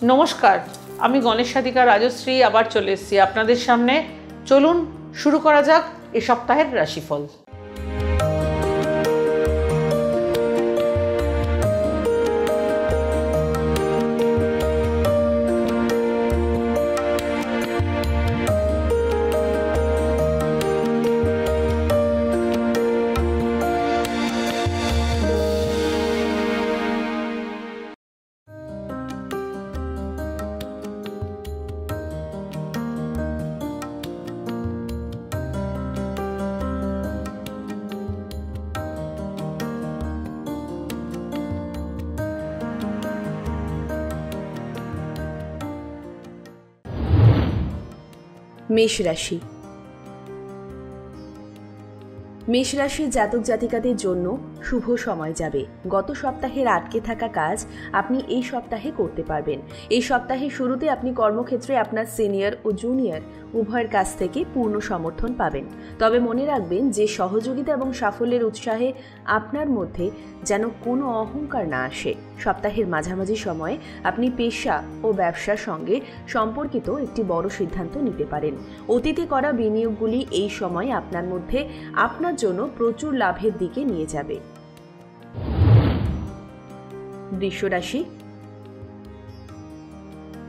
নমস্কার, আমি গণেশ সাধিকা রাজশ্রী আবার চলে এসেছি আপনাদের সামনে। চলুন শুরু করা যাক এ সপ্তাহের রাশিফল। মেষ রাশি। মেষ রাশির জাতক জাতিকাদের জন্য শুভ সময় যাবে। গত সপ্তাহের আটকে থাকা কাজ আপনি এই সপ্তাহে করতে পারবেন। এই সপ্তাহের শুরুতে আপনি কর্মক্ষেত্রে আপনার সিনিয়র ও জুনিয়র উভয়ের কাছ থেকে পূর্ণ সমর্থন পাবেন। তবে মনে রাখবেন যে সহযোগিতা এবং সাফল্যের উৎসাহে আপনার মধ্যে যেন কোনো অহংকার না আসে। সপ্তাহের মাঝামাঝি সময়ে আপনি পেশা ও ব্যবসার সঙ্গে সম্পর্কিত একটি বড় সিদ্ধান্ত নিতে পারেন। অতীতে করা বিনিয়োগগুলি এই সময় আপনার মধ্যে আপনার জন্য প্রচুর লাভের দিকে নিয়ে যাবে। বৃষ রাশি।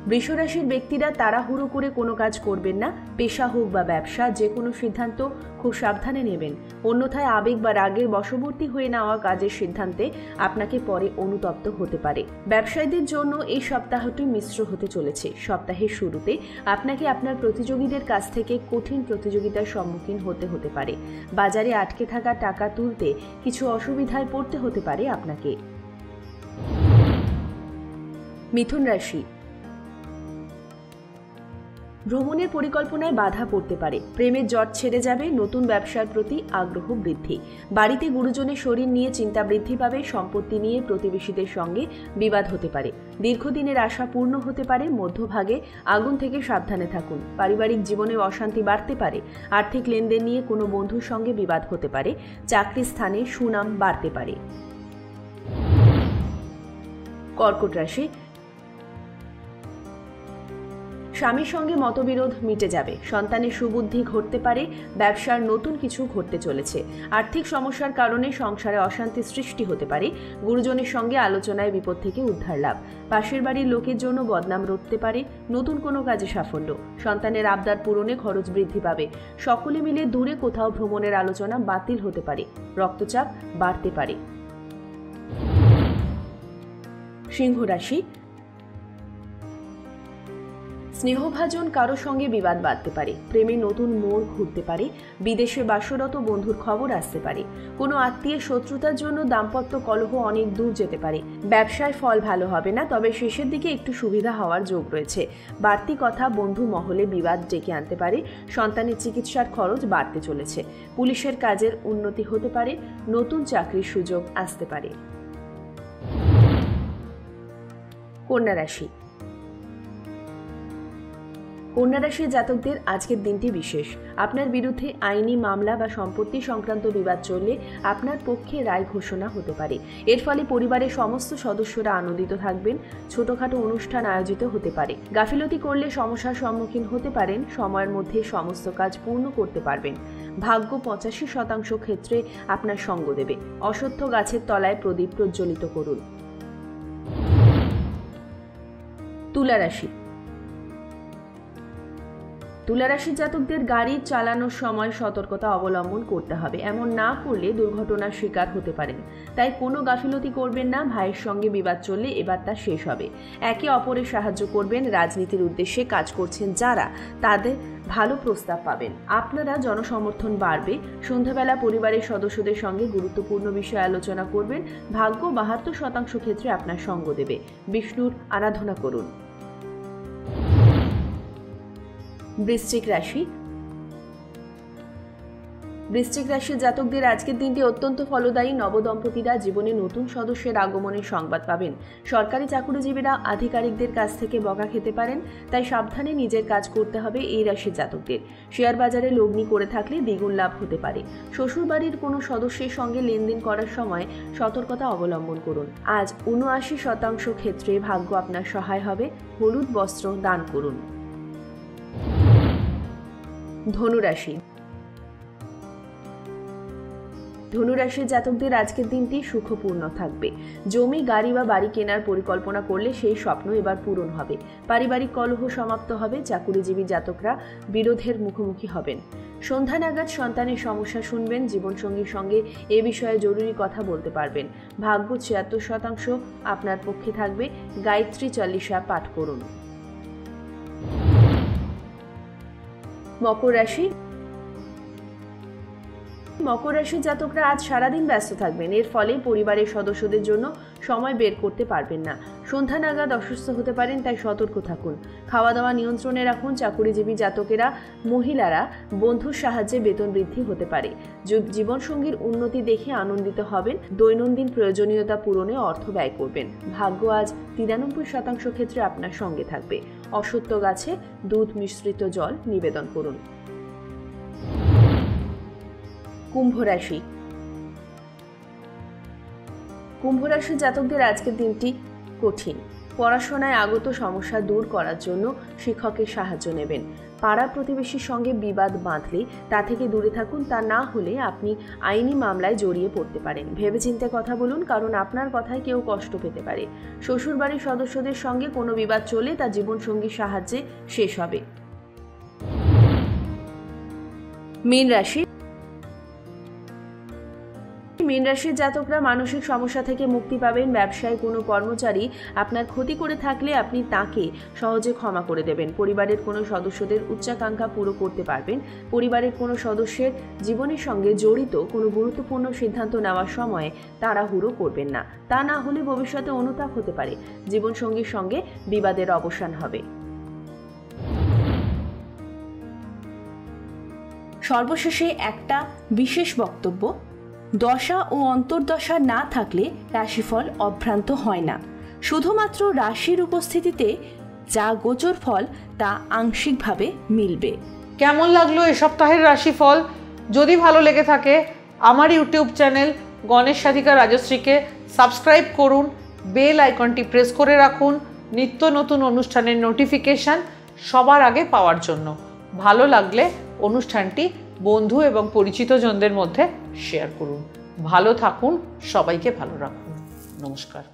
বৃষ রাশির ব্যক্তিরা তাড়াহুড়ো করে কোনো কাজ করবেন না। পেশা হোক বা ব্যবসা, যে কোনো সিদ্ধান্ত খুব সাবধানে নেবেন, অন্যথায় আবেগ বা রাগের বশবর্তী হয়ে নেওয়া কাজের সিদ্ধান্তে আপনাকে পরে অনুতপ্ত হতে পারে। ব্যবসায়ীদের জন্য এই সপ্তাহটি মিশ্র হতে চলেছে। সপ্তাহের শুরুতে আপনাকে আপনার প্রতিযোগীদের কাছ থেকে কঠিন প্রতিযোগিতার সম্মুখীন হতে পারে। বাজারে আটকে থাকা টাকা তুলতে কিছু অসুবিধায় পড়তে হতে পারে আপনাকে। মিথুন রাশি। ভ্রমণের পরিকল্পনায় বাধা পড়তে পারে। প্রেমের জট ছেড়ে যাবে। নতুন ব্যবসার প্রতি আগ্রহ বৃদ্ধি। বাড়িতে গুরুজনের শরীর নিয়ে চিন্তা বৃদ্ধি পাবে। সম্পত্তি নিয়ে প্রতিবেশীদের সঙ্গে বিবাদ হতে পারে। দীর্ঘদিনের আশা পূর্ণ হতে পারে। মধ্যভাগে আগুন থেকে সাবধানে থাকুন। পারিবারিক জীবনে অশান্তি বাড়তে পারে। আর্থিক লেনদেন নিয়ে কোনো বন্ধুর সঙ্গে বিবাদ হতে পারে। চাকরি স্থানে সুনাম বাড়তে পারে। কর্কট রাশি। স্বামীর সঙ্গে মতবিরোধ মিটে যাবে। সন্তানের সুবুদ্ধি ঘটতে পারে। ব্যবসার নতুন কিছু ঘটতে চলেছে। আর্থিক সমস্যার কারণে সংসারে অশান্তি সৃষ্টি হতে পারে। গুরুজনের সঙ্গে আলোচনায় বিপদ থেকে উদ্ধার লাভ। পাশের বাড়ির লোকের জন্য বদনাম রটতে পারে। নতুন কোনো কাজে সাফল্য। সন্তানের আবদার পূরণে খরচ বৃদ্ধি পাবে। সকলে মিলে দূরে কোথাও ভ্রমণের আলোচনা বাতিল হতে পারে। রক্তচাপ বাড়তে পারে। সিংহ রাশি। স্নেহভাজন কারো সঙ্গে বিবাদ বাঁধতে পারে। প্রেমে নতুন মোড় ঘুরতে পারে। বিদেশে বাসরত বন্ধুর খবর আসতে পারে। কোনো আত্মীয়ের শত্রুতার জন্য দাম্পত্য কলহ অনেক দূর যেতে পারে। ব্যবসায় ফল ভালো হবে না, তবে শেষের দিকে একটু সুবিধা হওয়ার যোগ রয়েছে। বাড়তি কথা বন্ধু মহলে বিবাদ ডেকে আনতে পারে। সন্তানের চিকিৎসার খরচ বাড়তে চলেছে। পুলিশের কাজের উন্নতি হতে পারে। নতুন চাকরির সুযোগ আসতে পারে। কন্যা রাশি। কন্যা রাশির জাতকদের আজকের দিনটি বিশেষ। আপনার বিরুদ্ধে আইনি মামলা বা সম্পত্তি সংক্রান্ত বিবাদ চললে আপনার পক্ষে রায় ঘোষণা হতে পারে। এর ফলে পরিবারের সমস্ত সদস্যরা আনন্দিত থাকবেন। ছোটখাটো অনুষ্ঠান আয়োজিত হতে পারে। গাফিলতি করলে সমস্যার সম্মুখীন হতে পারেন। সময়ের মধ্যে সমস্ত কাজ পূর্ণ করতে পারবেন। ভাগ্য 85% ক্ষেত্রে আপনার সঙ্গ দেবে। অশ্বত্থ গাছের তলায় প্রদীপ প্রজ্বলিত করুন। তুলা রাশি। তুলা রাশির জাতকদের গাড়ি চালানোর সময় সতর্কতা অবলম্বন করতে হবে। এমন না করলে দুর্ঘটনার শিকার হতে পারেন। তাই কোনো গাফিলতি করবেন না। ভাইয়ের সঙ্গে বিবাদ চললে এবার তা শেষ হবে। একে অপরের সাহায্য করবেন। রাজনীতির উদ্দেশ্যে কাজ করছেন যারা, তাদের ভালো প্রস্তাব পাবেন। আপনারা জনসমর্থন বাড়বে। সন্ধ্যাবেলা পরিবারের সদস্যদের সঙ্গে গুরুত্বপূর্ণ বিষয়ে আলোচনা করবেন। ভাগ্য 72% ক্ষেত্রে আপনার সঙ্গ দেবে। বিষ্ণুর আরাধনা করুন। বৃশ্চিক রাশি। বৃশ্চিক রাশির জাতকদের আজকের দিনটি অত্যন্ত ফলদায়ী। নবদম্পতিরা জীবনে নতুন সদস্যের আগমনের সংবাদ পাবেন। সরকারি চাকুরিজীবীরা আধিকারিকদের কাছ থেকে বকা খেতে পারেন, তাই সাবধানে নিজের কাজ করতে হবে এই রাশির জাতকদের। শেয়ার বাজারে লগ্নি করে থাকলে দ্বিগুণ লাভ হতে পারে। শ্বশুরবাড়ির কোনো সদস্যের সঙ্গে লেনদেন করার সময় সতর্কতা অবলম্বন করুন। আজ ৭৯% ক্ষেত্রে ভাগ্য আপনার সহায় হবে। হলুদ বস্ত্র দান করুন। ধনুরাশি। ধনুরাশির জাতকদের আজকের দিনটি সুখপূর্ণ থাকবে। জমি, গাড়ি বা বাড়ি কেনার পরিকল্পনা করলে সেই স্বপ্ন এবার পূরণ হবে। পারিবারিক কলহ সমাপ্ত হবে। চাকুরিজীবী জাতকরা বিরোধের মুখোমুখি হবেন। সন্ধ্যা নাগাদ সন্তানের সমস্যা শুনবেন। জীবনসঙ্গীর সঙ্গে এ বিষয়ে জরুরি কথা বলতে পারবেন। ভাগ্য ৭৬% আপনার পক্ষে থাকবে। গায়ত্রী চল্লিশা পাঠ করুন। মকর রাশি। মকর রাশির জাতকরা আজ সারাদিন ব্যস্ত থাকবেন। এর ফলে পরিবারের সদস্যদের জন্য সময় বের করতে পারবেন না। সন্ধ্যা নাগাদ অসুস্থ হতে পারেন, তাই সতর্ক থাকুন। খাওয়া দাওয়া নিয়ন্ত্রণে রাখুন। চাকুরিজীবী জাতকেরা, মহিলারা বন্ধুর সাহায্যে বেতন বৃদ্ধি হতে পারে। জীবনসঙ্গীর উন্নতি দেখে আনন্দিত হবেন। দৈনন্দিন প্রয়োজনীয়তা পূরণে অর্থ ব্যয় করবেন। ভাগ্য আজ ৯৩% ক্ষেত্রে আপনার সঙ্গে থাকবে। অশ্বত্থ গাছে দুধ মিশ্রিত জল নিবেদন করুন। কুম্ভ রাশি। কুম্ভ রাশির জাতকদের আজকের দিনটি কঠিন। পড়াশোনায় আগত সমস্যা দূর করার জন্য শিক্ষকের সাহায্য নেবেন। পাড়া প্রতিবেশীর সঙ্গে বিবাদ বাঁধলে তা থেকে দূরে থাকুন। তা না হলে আপনি আইনি মামলায় জড়িয়ে পড়তে পারেন। ভেবেচিন্তে কথা বলুন, কারণ আপনার কথায় কেউ কষ্ট পেতে পারে। শ্বশুরবাড়ির সদস্যদের সঙ্গে কোনো বিবাদ চলে তা জীবনসঙ্গীর সাহায্যে শেষ হবে। মীন রাশি। মীন রাশির জাতকরা মানসিক সমস্যা থেকে মুক্তি পাবেন। ব্যবসায় কোনো কর্মচারী আপনার ক্ষতি করে থাকলে আপনি তাকে সহজে ক্ষমা করে দেবেন। পরিবারের কোনো সদস্যদের উচ্চাকাঙ্ক্ষা পুরো করতে পারবেন। পরিবারের কোনো সদস্যের জীবনের সঙ্গে জড়িত কোনো গুরুত্বপূর্ণ সিদ্ধান্ত নেওয়ার সময় তাড়াহুড়ো করবেন না। তা না হলে ভবিষ্যতে অনুতাপ হতে পারে। জীবনসঙ্গীর সঙ্গে বিবাদের অবসান হবে। সর্বশেষে একটা বিশেষ বক্তব্য: দশা ও অন্তর্দশা না থাকলে রাশিফল অভ্রান্ত হয় না। শুধুমাত্র রাশির উপস্থিতিতে যা গোচর ফল তা আংশিকভাবে মিলবে। কেমন লাগলো এ সপ্তাহের রাশিফল? যদি ভালো লেগে থাকে আমার ইউটিউব চ্যানেল গণেশ সাধিকা রাজশ্রীকে সাবস্ক্রাইব করুন। বেল আইকনটি প্রেস করে রাখুন নিত্য নতুন অনুষ্ঠানের নোটিফিকেশান সবার আগে পাওয়ার জন্য। ভালো লাগলে অনুষ্ঠানটি বন্ধু এবং পরিচিতজনদের মধ্যে শেয়ার করুন। ভালো থাকুন, সবাইকে ভালো রাখুন। নমস্কার।